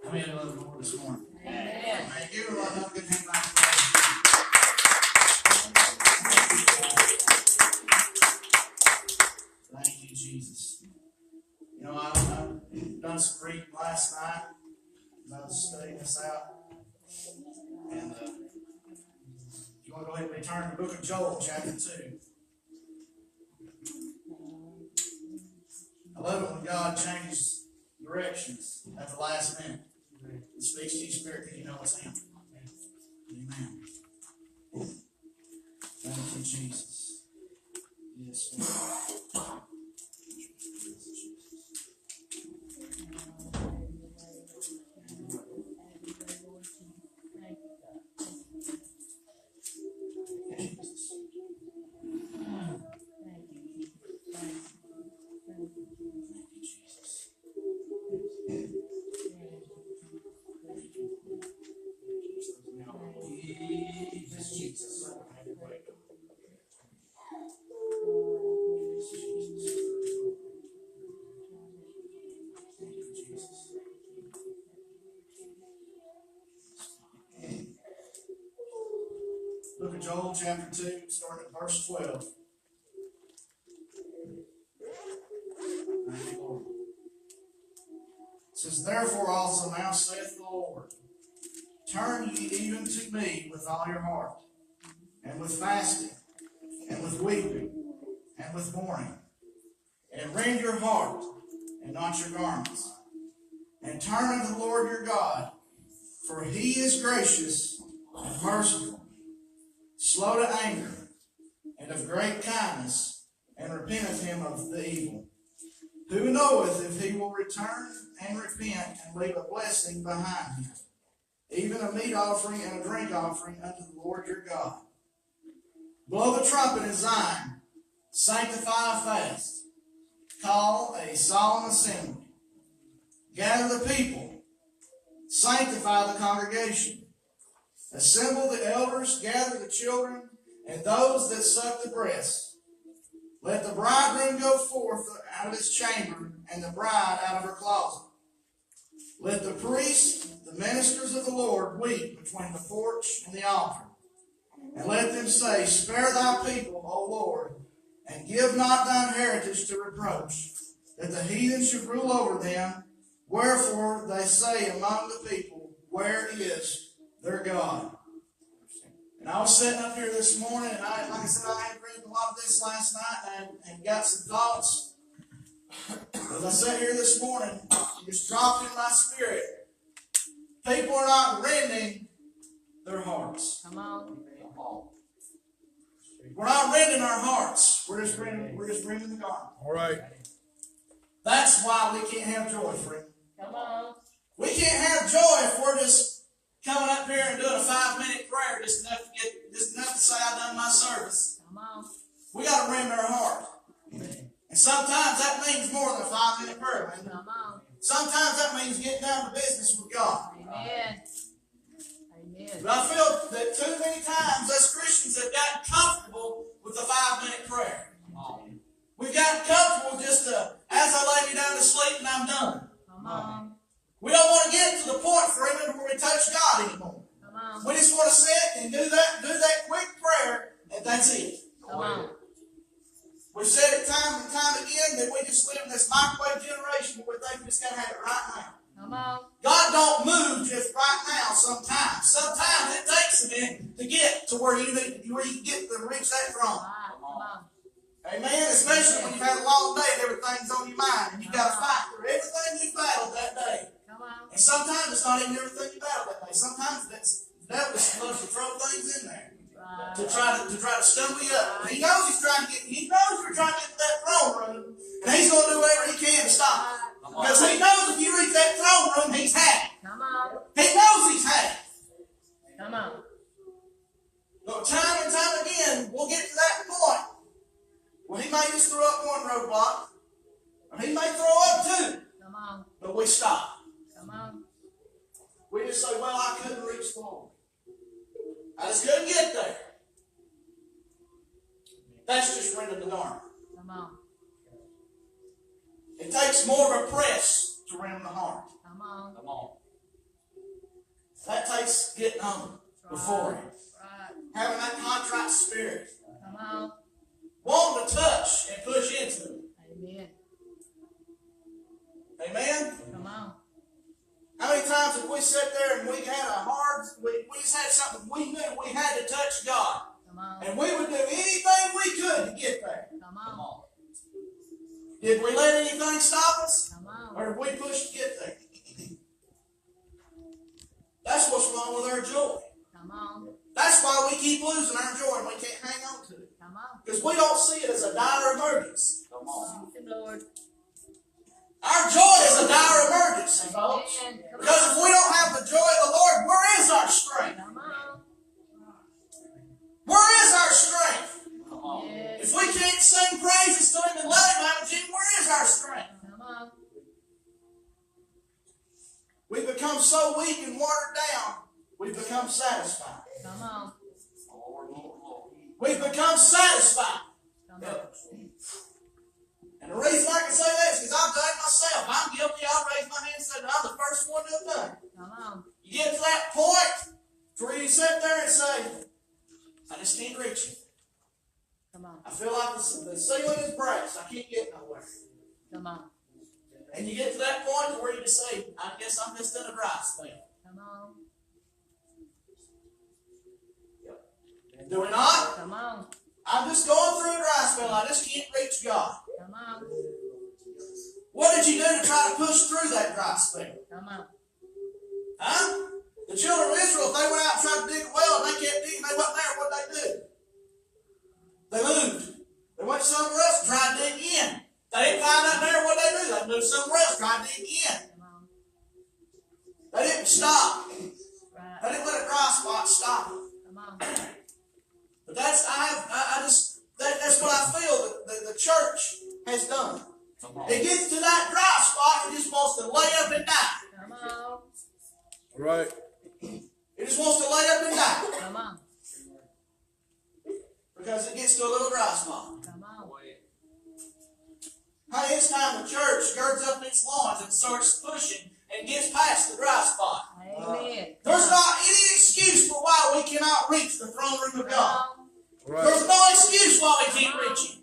How many love the Lord this morning? Amen. Man, give her a good hand back. Thank you, Jesus. You know, I've done some reading last night. I was studying this out. And if you want to go ahead and return to the book of Joel, chapter 2. I love it when God changes directions at the last minute. It speaks to your spirit that you know it's Him. Amen. Thank you, Jesus. Yes, Lord. Book of Joel, chapter 2, starting at verse 12. Thank you, Lord. It says, Therefore also now saith the Lord, Turn ye even to me with all your heart, and with fasting, and with weeping, and with mourning, and rend your heart, and not your garments, and turn unto the Lord your God, for He is gracious and merciful, slow to anger, and of great kindness, and repenteth him of the evil. Who knoweth if he will return and repent and leave a blessing behind him, even a meat offering and a drink offering unto the Lord your God? Blow the trumpet in Zion, sanctify a fast, call a solemn assembly, gather the people, sanctify the congregation, assemble the elders, gather the children, and those that suck the breast. Let the bridegroom go forth out of his chamber, and the bride out of her closet. Let the priests, the ministers of the Lord, weep between the porch and the altar. And let them say, Spare thy people, O Lord, and give not thine heritage to reproach, that the heathen should rule over them. Wherefore they say among the people, Where is their God? And I was sitting up here this morning, and like I said, I had read a lot of this last night and got some thoughts. As I sat here this morning, it just dropped in my spirit. People are not rending their hearts. Come on. We're not rending our hearts. We're just rending the garment. All right. That's why we can't have joy, friend. Come on. We can't have joy if we're just coming up here and doing a 5-minute prayer just enough to say I've done my service. Come on. We got to rend our heart. And sometimes that means more than a 5-minute prayer. Man. Come on. Sometimes that means getting down to business with God. Amen. Amen. But I feel that too many times us Christians have gotten comfortable with the 5-minute prayer. We've gotten comfortable just to, as I lay me down to sleep and I'm done. Come on. We don't want to get to the point, friend, where we touch God anymore. Come on. We just want to sit and do that quick prayer, and that's it. Come on. We've said it time and time again that we just live in this microwave generation where we think we just got to have it right now. Come on. God don't move just right now sometimes. Sometimes it takes a minute to get to where you can get to reach that throne. Come on. Amen? Especially when you've had a long day and everything's on your mind and you've got to fight through everything you battled that day. Come on. And sometimes it's not even everything you battled that day. Sometimes the devil loves to throw things in there to try to stumble you up. He knows you're trying to get to that throne room, and he's going to do whatever he can to stop it. Because he knows if you reach that throne room, he's happy. Come on. He knows he's happy. Come on. But time and time again, we'll get to that point where he may just throw up one roadblock, or he may throw up two. Come on. But we stop. Come on. We just say, well, I couldn't reach the Lord. I just couldn't get there. That's just rending the garment. Come on. It takes more of a press to rend the heart. Come on. Come on. That takes getting on before Him. Right. Having that contrite spirit. Come on. Wanting to touch and push into it. Amen. Amen? Come on. How many times have we sat there and we just had something we knew we had to touch God. Come on. And we would do anything we could to get there. Come on. Did we let anything stop us? Come on. Or did we push to get there? That's what's wrong with our joy. Come on. That's why we keep losing our joy and we can't hang on to it. Come on. Because we don't see it as a dire emergency. Come on, Lord. Our joy is a dire emergency, folks. Amen. Come Because on. if we don't have the joy of the Lord, where is our strength? Come on. Where is our strength? Yes. If we can't sing praises to Him and let Him have it, where is our strength? Come on. We've become so weak and watered down, we've become satisfied. Come on. We've become satisfied. Come on. And the reason I can say that is because I've done it myself. I'm guilty. I'll raise my hand and say that I'm the first one to have done it. Come on. You get to that point where you sit there and say, I just can't reach it. Come on. I feel like the ceiling is brass. I can't get nowhere. Come on. And you get to that point where you just say, I guess I'm just in a dry spell. Come on. Do we not? Come on. I'm just going through a dry spell. I just can't reach God. Come on. What did you do to try to push through that dry spell? Come on. Huh? The children of Israel, if they went out and tried to dig a well and they kept digging, they wasn't there, what did they do? They moved. They went somewhere else and tried to dig in. They didn't find out there, what did they do? They moved somewhere else, tried to dig in. Come on. They didn't stop. Right. They didn't let a dry spot stop them. Come on. But that's what I feel that the church has done. It gets to that dry spot, it just wants to lay up and die. Come on. Right. It just wants to lay up and die. Come on. Because it gets to a little dry spot. Come on. Hey, it's time the church girds up its loins and starts pushing and gets past the dry spot. Amen. There's not any excuse for why we cannot reach the throne room of God. Right. There's no excuse why we can't reach Him.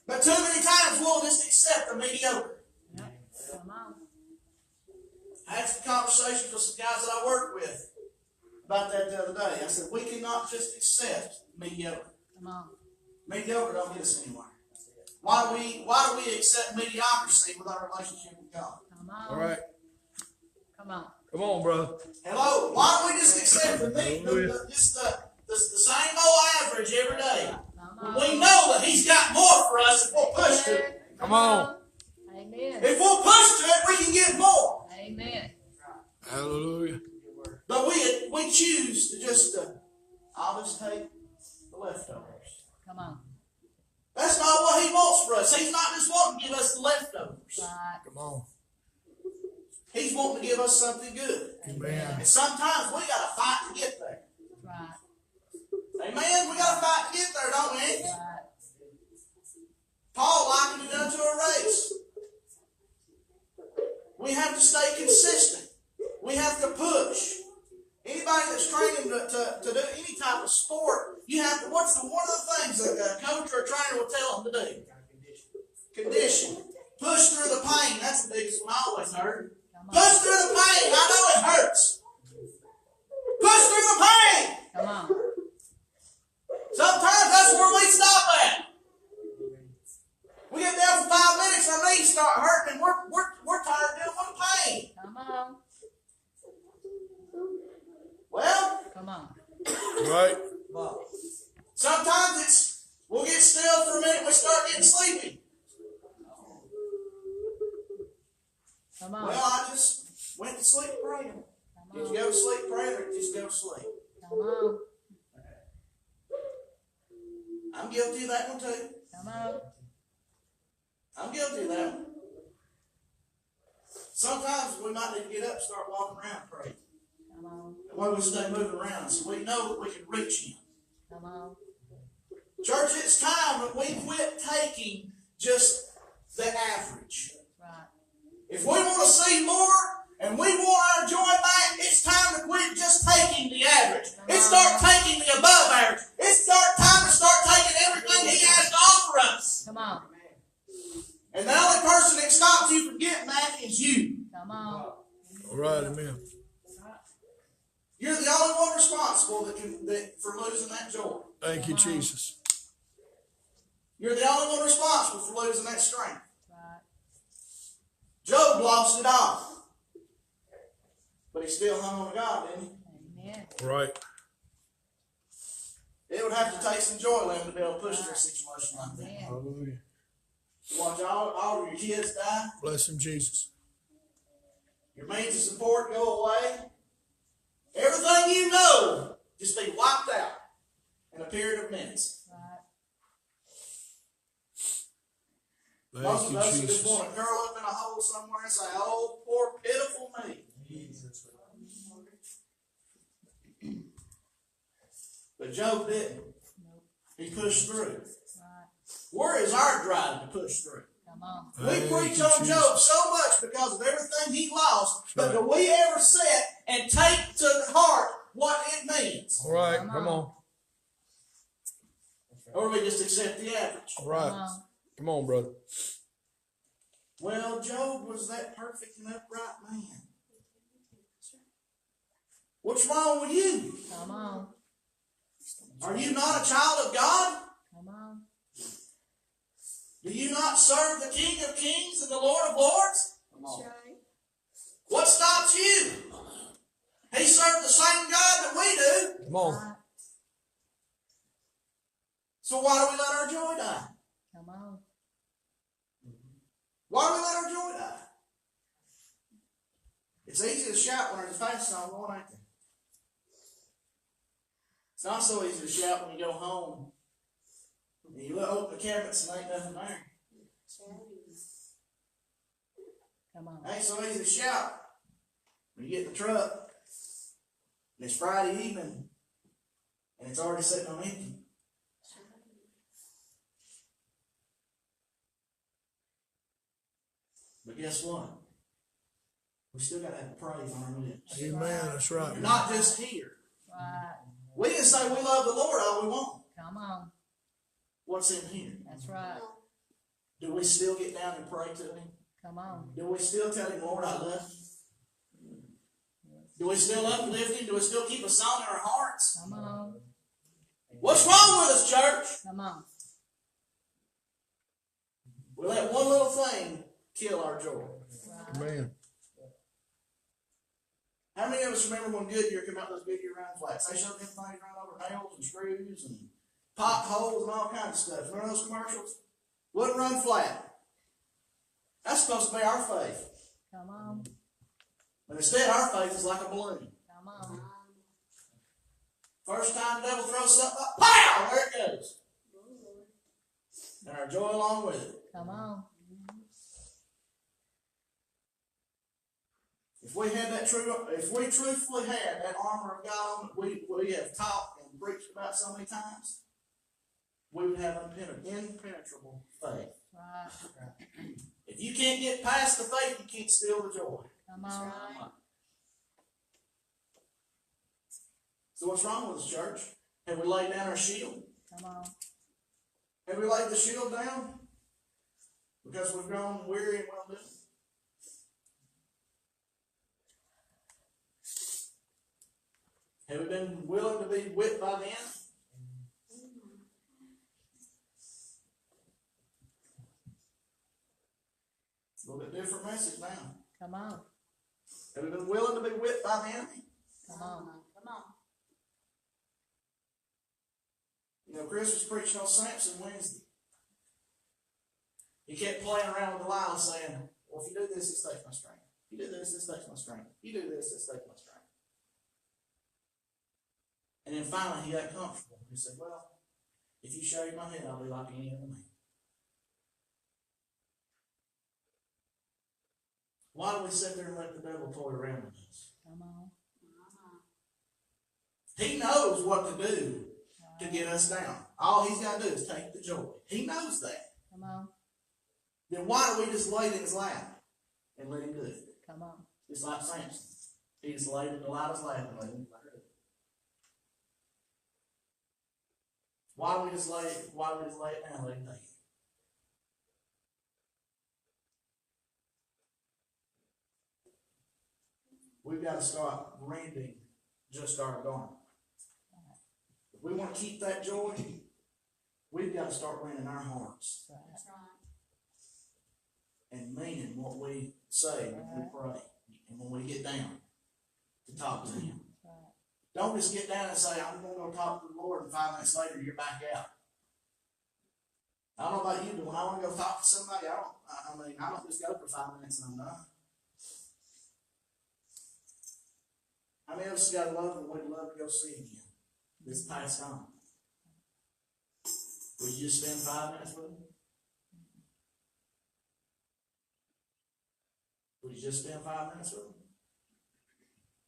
But too many times we'll just accept the mediocre. Yep. Come on. I had some conversations with some guys that I work with about that the other day. I said, we cannot just accept mediocre. Come on. Mediocre don't get us anywhere. Why do we accept mediocrity with our relationship with God? Come on. All right. Come on. Come on, bro. Hello? Why don't we just accept the same old average every day? Come When on. we know that He's got more for us if we'll push to it. Come on. Amen. If we'll push to it, we can get more. Amen. Hallelujah. But we choose to just, I'll just take the leftovers. Come on. That's not what He wants for us. He's not just wanting to give us the leftovers. Right. Come on. He's wanting to give us something good. Amen. And sometimes we got to fight to get there. Right. Amen? We got to fight to get there, don't we? Right. Paul likened it unto a race. We have to stay consistent. We have to push. Anybody that's training to do any type of sport, you have to, what's one of the things that a coach or a trainer will tell them to do? Condition. Push through the pain. That's the biggest one I always heard. Come on. Push through the pain. I know it hurts. Push through the pain. Come on. Sometimes that's where we stop at. We get down for 5 minutes, our knees start hurting, and we're tired of dealing with the pain. Come on. Well, Come on. Right. sometimes it's we'll get still for a minute, we start getting sleepy. Come on. Well, I just went to sleep praying. Come Did on. you go to sleep praying, or just go to sleep? Come on. I'm guilty of that one too. Come on. I'm guilty of that one. Sometimes we might need to get up and start walking around praying. Come on. That way we stay moving around so we know that we can reach Him. Come on. Church, it's time that we quit taking just the average. Right. If we want to see more and we want our joy back, it's on. All right, amen. You're the only one responsible for losing that joy. Thank you, Jesus. You're the only one responsible for losing that strength. Right. Job lost it all. But he still hung on to God, didn't he? Amen. Right. It would have to take some joy, Lim, to be able to push through a situation like that. Amen. Hallelujah. To watch all of your kids die, Bless him, Jesus. your means of support go away, everything you know just be wiped out in a period of minutes. Right. Most Thank of you, us just Jesus. want to curl up in a hole somewhere and say, "Oh, poor pitiful me." But Job didn't. Nope. He pushed through. Right. Where is our drive to push through? Come on. We Thank preach you, on Jesus. Job so much because of everything he lost, but Right. do we ever sit and take to heart what it means? All right, come on. Or do we just accept the average? All Come right. on. Come on, brother. Well, Job was that perfect and upright man. What's wrong with you? Come on. Are you not a child of God? Come on. Do you not serve the King of Kings and the Lord of Lords? What stops you? He served the same God that we do. Come on. Right. So why do we let our joy die? Come on. Why do we let our joy die? It's easy to shout when there's a fast song going, ain't it? It's not so easy to shout when you go home and you open the cabinets and ain't nothing there. Come on. It ain't so easy to shout when you get in the truck and it's Friday evening and it's already sitting on empty. But guess what? We still got to have praise on our lips. Amen. That's right. Not just here. Right. We can say we love the Lord all we want. Come on. What's in here? That's right. Do we still get down and pray to Him? Come on. Do we still tell Him, Lord, I love you? Do we still uplift Him? Do we still keep a song in our hearts? Come on. What's wrong with us, church? Come on. We let one little thing kill our joy. Right. Amen. How many of us remember when Goodyear came out with those Goodyear round flats? They showed them things running over nails and screws and potholes and all kinds of stuff. Remember those commercials? Wouldn't run flat. That's supposed to be our faith. Come on. But instead, our faith is like a balloon. Come on. First time the devil throws something up, pow! There it goes. And our joy along with it. Come on. If we truthfully had that armor of God on that we have taught and preached about so many times, we would have impenetrable faith. Right. If you can't get past the faith, you can't steal the joy. Come on. So what's wrong with us, church? Have we laid down our shield? Come on. Have we laid the shield down? Because we've grown weary and well doing. Have we been willing to be whipped by the enemy? A little bit different message now. Come on. Have we been willing to be whipped by the enemy? Come on. Come on. You know, Chris was preaching on Samson Wednesday. He kept playing around with Delilah saying, well, if you do this, this takes my strength. If you do this, this takes my strength. If you do this, this takes my strength. And then finally he got comfortable. He said, well, if you shave my head, I'll be like any other man. Why do we sit there and let the devil toy around with us? Come on. He knows what to do to get us down. All he's got to do is take the joy. He knows that. Come on. Then why do we just lay it in his lap and let him do it? Come on. Just like Samson. He just laid it in Delilah's lap and let him do it. Why do we just lay it down and let him take it? we've got to start rending just our garment. If we want to keep that joy, we've got to start rending our hearts That's right. and meaning what we say when we pray and when we get down to talk to Him. Right. Don't just get down and say, I'm going to go talk to the Lord, and 5 minutes later you're back out. I don't know about you, but when I want to go talk to somebody, I don't just go for 5 minutes and I'm done. How many of us got a love and we'd love to go see Him again? This past on. Would you just spend 5 minutes with Him? Would you just spend 5 minutes with Him?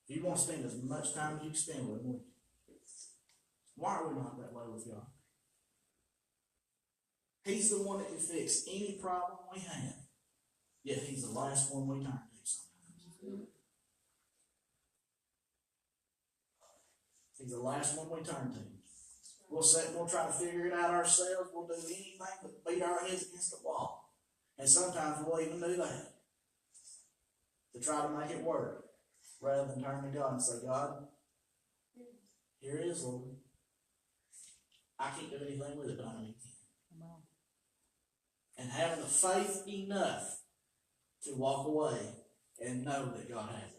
You want to spend as much time as you can spend with Him, wouldn't you? Why are we not that way with God? He's the one that can fix any problem we have, yet He's the last one we turn to sometimes. He's the last one we turn to. We'll try to figure it out ourselves. We'll do anything but beat our heads against the wall. And sometimes we'll even do that to try to make it work, rather than turn to God and say, God, here it is, Lord. I can't do anything with it, but I know You can. Come on. And having the faith enough to walk away and know that God has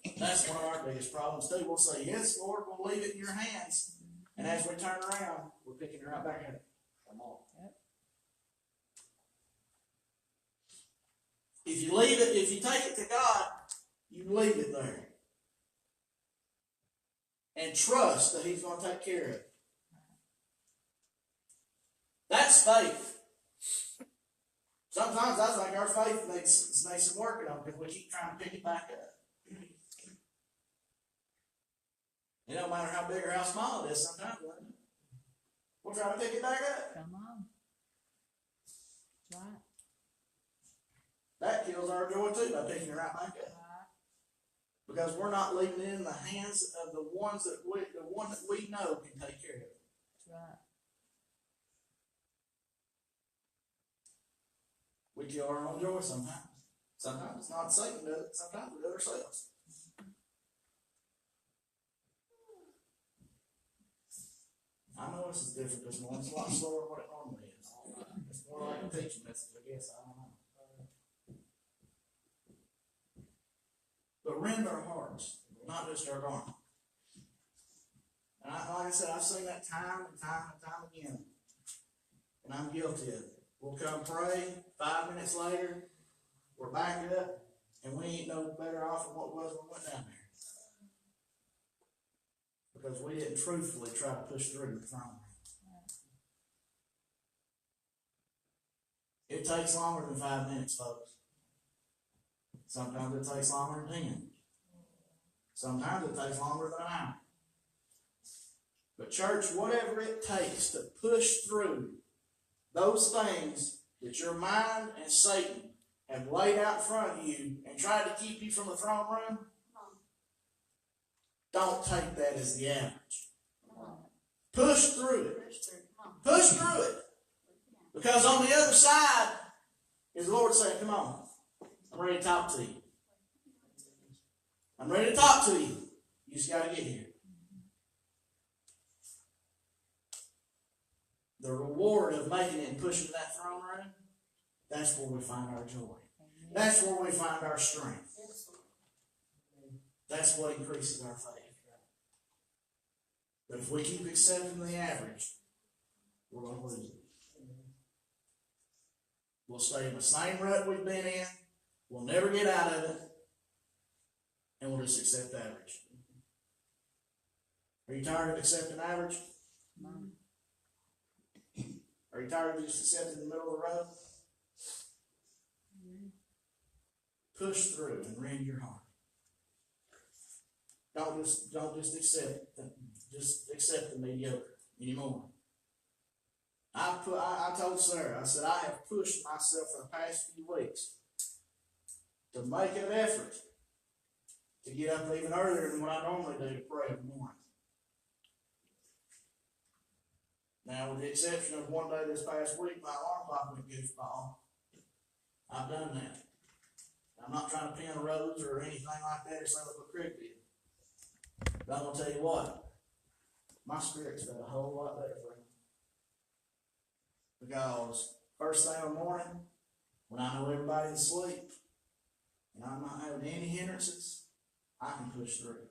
it. That's one of our biggest problems too. We'll say, yes, Lord, we'll leave it in Your hands. And as we turn around, we're picking it right back up. Come on. Yep. If you take it to God, you leave it there. And trust that He's going to take care of it. That's faith. Sometimes I think our faith needs some working on because we keep trying to pick it back up. It don't matter how big or how small it is sometimes, doesn't it? We'll try to pick it back up. Come on. That's right. That kills our joy too by picking it right back up. Right. Because we're not leaving it in the hands of the one that we know can take care of it. That's right. We kill our own joy sometimes. Sometimes it's not Satan does it, sometimes we do it ourselves. I know this is different this morning. It's a lot slower than what it normally is. It's more like a teaching message, I guess. I don't know. But rend our hearts, not just our garment. And like I said, I've seen that time and time and time again. And I'm guilty of it. We'll come pray, 5 minutes later, we're back up, and we ain't no better off than what was when we went down there. Because we didn't truthfully try to push through the throne room. It takes longer than 5 minutes, folks. Sometimes it takes longer than 10. Sometimes it takes longer than an hour. But church, whatever it takes to push through those things that your mind and Satan have laid out in front of you and tried to keep you from the throne room, don't take that as the average. Push through it. Push through it. Because on the other side is the Lord saying, come on, I'm ready to talk to you. I'm ready to talk to you. You just got to get here. The reward of making it and pushing that throne room, that's where we find our joy. That's where we find our strength. That's what increases our faith. But if we keep accepting the average, we're going to lose it. We'll stay in the same rut we've been in. We'll never get out of it. And we'll just accept average. Are you tired of accepting average? Are you tired of just accepting the middle of the road? Push through and rend your heart. Don't just accept the mediocre anymore. I told Sarah, I said, I have pushed myself for the past few weeks to make an effort to get up even earlier than what I normally do to pray in the morning. Now, with the exception of one day this past week, my alarm clock went goofball. I've done that. I'm not trying to pin a rose or anything like that, or say what Craig did. But I'm gonna tell you what, my spirit's felt a whole lot better for him. Because first thing in the morning, when I know everybody's asleep, and I'm not having any hindrances, I can push through.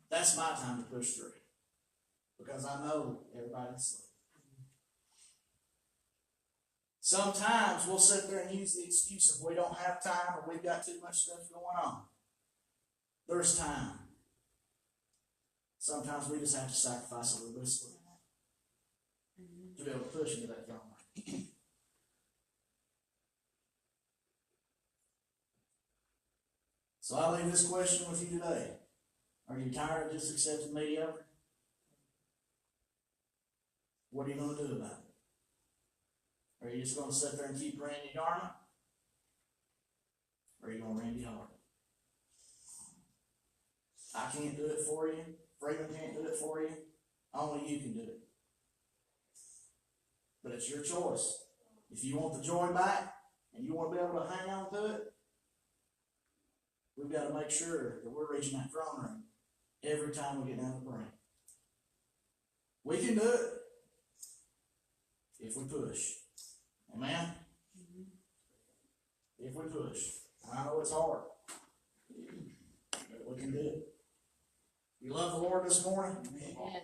That's my time to push through. Because I know everybody's asleep. Sometimes we'll sit there and use the excuse of we don't have time or we've got too much stuff going on. There's time. Sometimes we just have to sacrifice a little bit of sleep to be able to push into that throne room. So I leave this question with you today. Are you tired of just accepting mediocre? What are you going to do about it? Are you just going to sit there and keep rending your garment? Or are you going to rend your heart? I can't do it for you. Freedom can't do it for you. Only you can do it. But it's your choice. If you want the joy back and you want to be able to hang on to it, we've got to make sure that we're reaching that throne room every time we get down to pray. We can do it if we push. Amen? If we push. I know it's hard, but we can do it. You love the Lord this morning? Amen.